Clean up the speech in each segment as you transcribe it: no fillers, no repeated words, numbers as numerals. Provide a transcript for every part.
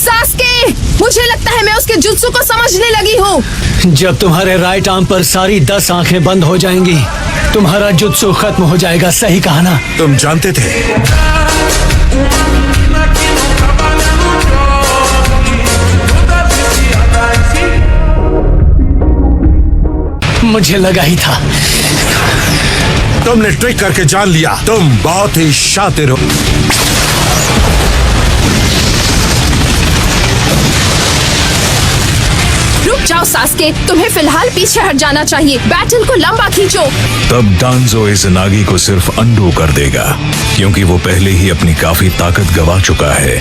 Sasuke, मुझे लगता है मैं उसके जुत्सु को समझने लगी हूँ। जब तुम्हारे राइट आर्म पर सारी 10 आंखें बंद हो जाएंगी, तुम्हारा जुत्सु खत्म हो जाएगा। सही कहा ना? तुम जानते थे? मुझे लगा ही था। तुमने ट्रिक करके जान लिया। तुम बहुत ही शातिर हो। रुक जाओ सास्के, तुम्हें फिलहाल पीछे हट जाना चाहिए। बैटल को लंबा खींचो। तब डांजो इज़नागी को सिर्फ अंडू कर देगा, क्योंकि वो पहले ही अपनी काफी ताकत गवा चुका है।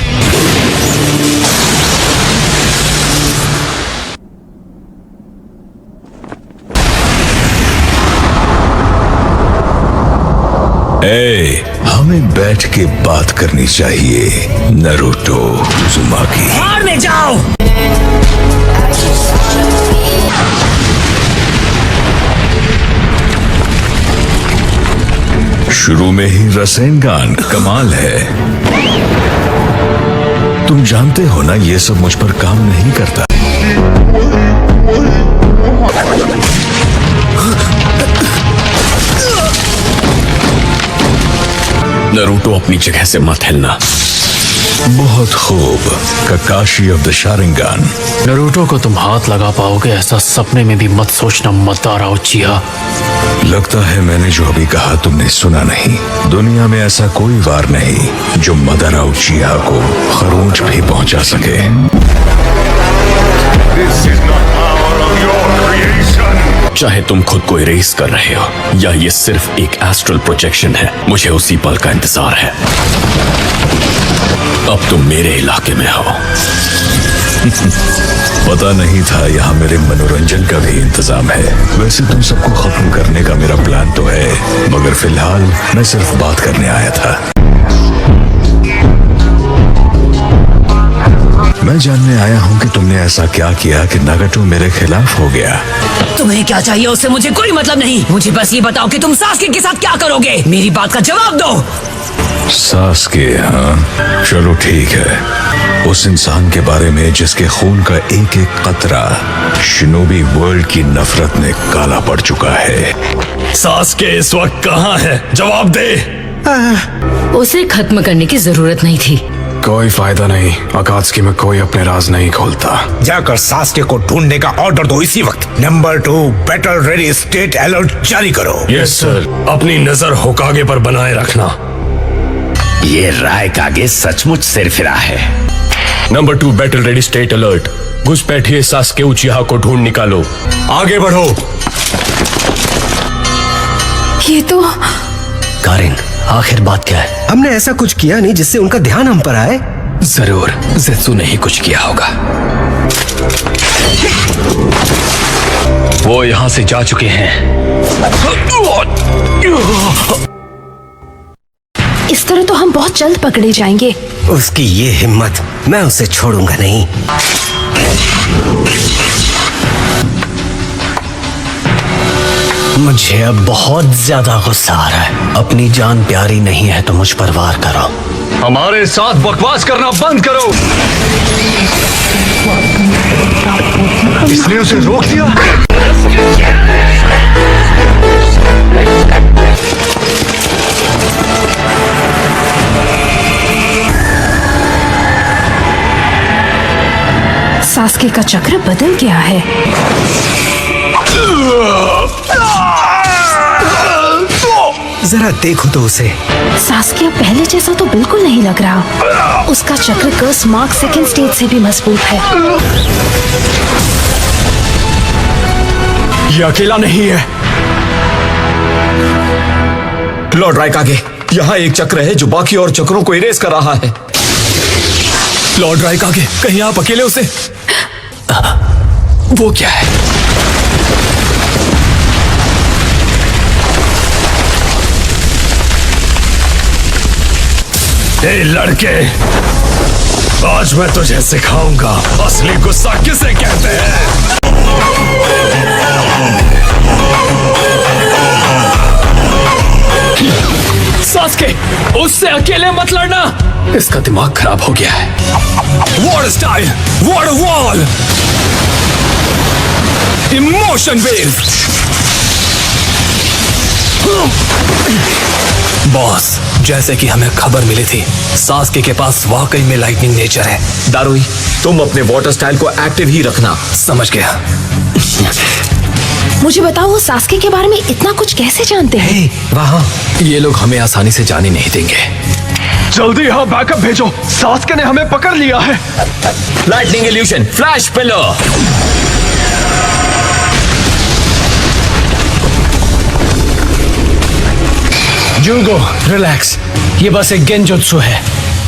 हमें बैठ के बात करनी चाहिए, नारुतो उज़ुमाकी। मारने जाओ। शुरू में ही रसेनगान कमाल है। तुम जानते हो ना, ये सब मुझ पर काम नहीं करता। नारुतो, अपनी जगह से मत हिलना। बहुत खूब, काकाशी ऑफ द शारिंगान। नारुतो को तुम हाथ लगा पाओगे ऐसा सपने में भी मत सोचना, मदारा उचिहा। लगता है मैंने जो अभी कहा तुमने सुना नहीं। दुनिया में ऐसा कोई वार नहीं जो मदारा उचिहा को खरोंच भी पहुंचा सके। चाहे तुम खुद को इरेज कर रहे हो या ये सिर्फ एक एस्ट्रल प्रोजेक्शन है, मुझे उसी पल का इंतजार है। अब तुम मेरे इलाके में हो। पता नहीं था यहाँ मेरे मनोरंजन का भी इंतजाम है। वैसे तुम सबको खत्म करने का मेरा प्लान तो है, मगर फिलहाल मैं सिर्फ बात करने आया था। मैं जानने आया हूँ कि तुमने ऐसा क्या किया कि नागाटो मेरे खिलाफ हो गया। तुम्हें क्या चाहिए उससे मुझे कोई मतलब नहीं। मुझे बस ये बताओ कि तुम सास्के के साथ क्या करोगे। मेरी बात का जवाब दो। सास्के? हाँ, चलो ठीक है। उस इंसान के बारे में जिसके खून का एक एक कतरा शिनोबी वर्ल्ड की नफरत में काला पड़ चुका है। सास्के इस वक्त कहाँ है? जवाब दे। उसे खत्म करने की जरूरत नहीं थी। कोई फायदा नहीं, अकात्सुकी में कोई अपने राज नहीं खोलता। जाकर सास्के को ढूंढने का ऑर्डर दो इसी वक्त। Number 2, battle ready state alert जारी करो। Yes sir. अपनी नजर होकागे पर बनाए रखना। ये रायकागे सचमुच सिरफिरा है। Number 2, battle ready state alert. घुसपैठिए सास्के उचिहा को ढूंढ निकालो। आगे बढ़ो। ये तो कारिन, आखिर बात क्या है? हमने ऐसा कुछ किया नहीं जिससे उनका ध्यान हम पर आए। जरूर ज़ेत्सु ने ही कुछ किया होगा। वो यहाँ से जा चुके हैं। इस तरह तो हम बहुत जल्द पकड़े जाएंगे। उसकी ये हिम्मत, मैं उसे छोड़ूंगा नहीं। मुझे अब बहुत ज्यादा गुस्सा आ रहा है। अपनी जान प्यारी नहीं है तो मुझ पर वार करो। हमारे साथ बकवास करना बंद करो। इसने उसे रोक दिया। सास्के का चक्र बदल गया है। जरा देखो तो उसे। सास्के अब पहले जैसा तो बिल्कुल नहीं लग रहा। उसका चक्र कर्स मार्क सेकंड स्टेज से भी मजबूत है। ये अकेला नहीं है। लॉर्ड रायकागे, यहाँ एक चक्र है जो बाकी और चक्रों को इरेज कर रहा है। लॉर्ड रायकागे, कहीं आप अकेले उसे? वो क्या है? ए लड़के, आज मैं तुझे सिखाऊंगा असली गुस्सा किसे कहते हैं। सास्के, उससे अकेले मत लड़ना। इसका दिमाग खराब हो गया है। What a style! What a wall! Emotion wave! Boss, जैसे कि हमें खबर मिली थी, सास्के के पास वाकई में लाइटनिंग नेचर है। दारुई, तुम अपने वाटर स्टाइल को एक्टिव ही रखना। समझ गया। मुझे बताओ, वो सास्के के बारे में इतना कुछ कैसे जानते हैं? वहाँ ये लोग हमें आसानी से जाने नहीं देंगे। जल्दी यहाँ बैकअप भेजो, सास्के ने हमें पकड़ लिया है। Lightning illusion, flash pillow. Jugo, relax, ये बस एक गेंजुत्सु है।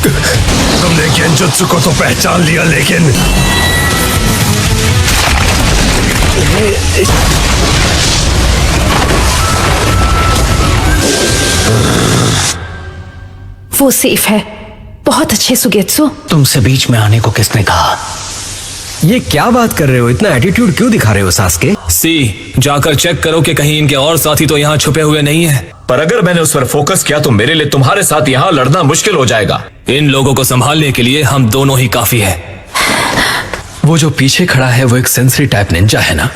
तुमने गेंजुत्सु को तो पहचान लिया, लेकिन वो सेफ है। बहुत अच्छे सुगेत्सु। तुमसे बीच में आने को किसने कहा? ये क्या बात कर रहे हो? इतना एटीट्यूड क्यों दिखा रहे हो सास्के? सी, जाकर चेक करो कि कहीं इनके और साथी तो यहाँ छुपे हुए नहीं हैं। पर अगर मैंने उस पर फोकस किया तो मेरे लिए तुम्हारे साथ यहाँ लड़ना मुश्किल हो जाएगा। इन लोगों को संभालने के लिए हम दोनों ही काफी है। वो जो पीछे खड़ा है वो एक सेंसरी टाइप निंजा है ना?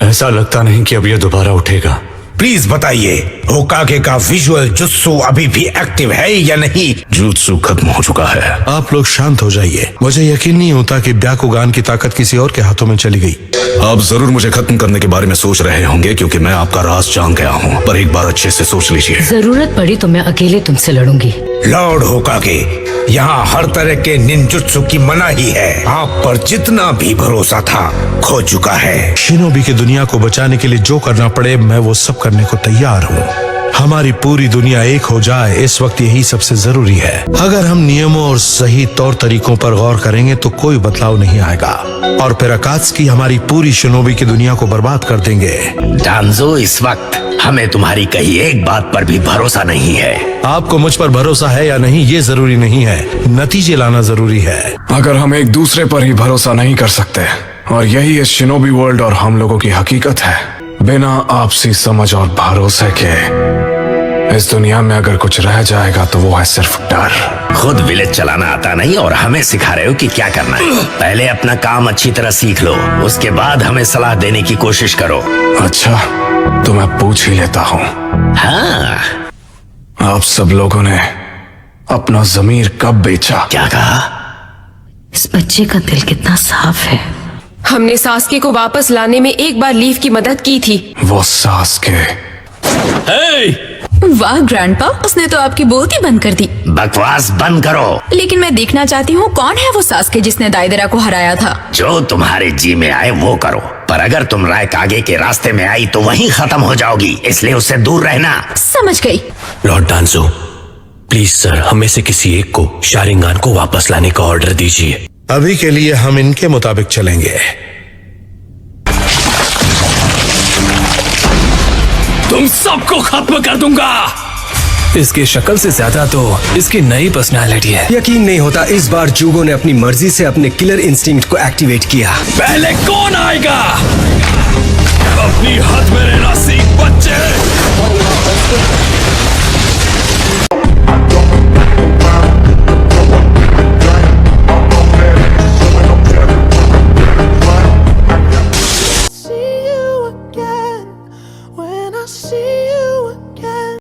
ऐसा लगता नहीं कि अब ये दोबारा उठेगा। प्लीज बताइए, होकागे का विजुअल जुत्सु अभी भी एक्टिव है या नहीं? जुत्सु खत्म हो चुका है। आप लोग शांत हो जाइए। मुझे यकीन नहीं होता कि ब्याकुगान की ताकत किसी और के हाथों में चली गई। आप जरूर मुझे खत्म करने के बारे में सोच रहे होंगे क्योंकि मैं आपका राज जान गया हूँ, पर एक बार अच्छे से सोच लीजिए। जरूरत पड़ी तो मैं अकेले तुमसे लड़ूंगी। लॉर्ड होकागे, यहाँ हर तरह के निंजुत्सु की मनाही है। आप पर जितना भी भरोसा था खो चुका है। शिनोबी की दुनिया को बचाने के लिए जो करना पड़े मैं वो सब करने को तैयार हूँ। हमारी पूरी दुनिया एक हो जाए, इस वक्त यही सबसे जरूरी है। अगर हम नियमों और सही तौर तरीकों पर गौर करेंगे तो कोई बदलाव नहीं आएगा और फिर अकात्सुकी हमारी पूरी शिनोबी की दुनिया को बर्बाद कर देंगे। डांजो, इस वक्त हमें तुम्हारी कही एक बात पर भी भरोसा नहीं है। आपको मुझ पर भरोसा है या नहीं ये जरूरी नहीं है, नतीजे लाना जरूरी है। अगर हम एक दूसरे पर ही भरोसा नहीं कर सकते, और यही इस शिनोबी वर्ल्ड और हम लोगों की हकीकत है, बिना आपसी समझ और भरोसे के इस दुनिया में अगर कुछ रह जाएगा तो वो है सिर्फ डर। खुद विलेज चलाना आता नहीं और हमें सिखा रहे हो कि क्या करना है। पहले अपना काम अच्छी तरह सीख लो, उसके बाद हमें सलाह देने की कोशिश करो। अच्छा, तो मैं पूछ ही लेता हूँ। हाँ, आप सब लोगों ने अपना जमीर कब बेचा? क्या कहा? इस बच्चे का दिल कितना साफ है। हमने सास्के को वापस लाने में एक बार लीफ की मदद की थी। वो सास्के। वाह ग्रैंडपा, उसने तो आपकी बोलती बंद कर दी। बकवास बंद करो। लेकिन मैं देखना चाहती हूँ कौन है वो सास्के जिसने दाइदेरा को हराया था। जो तुम्हारे जी में आए वो करो, पर अगर तुम रायकागे के रास्ते में आई तो वहीं खत्म हो जाओगी, इसलिए उससे दूर रहना। समझ गई। लॉर्ड डांजो, प्लीज सर, हमें से किसी एक को शारिंगान को वापस लाने का ऑर्डर दीजिए। अभी के लिए हम इनके मुताबिक चलेंगे। तुम सबको खत्म कर दूंगा। इसकी शक्ल से ज्यादा तो इसकी नई पर्सनालिटी है। यकीन नहीं होता इस बार जूगो ने अपनी मर्जी से अपने किलर इंस्टिंक्ट को एक्टिवेट किया। पहले कौन आएगा? अपनी हद में रहना सीख बच्चे।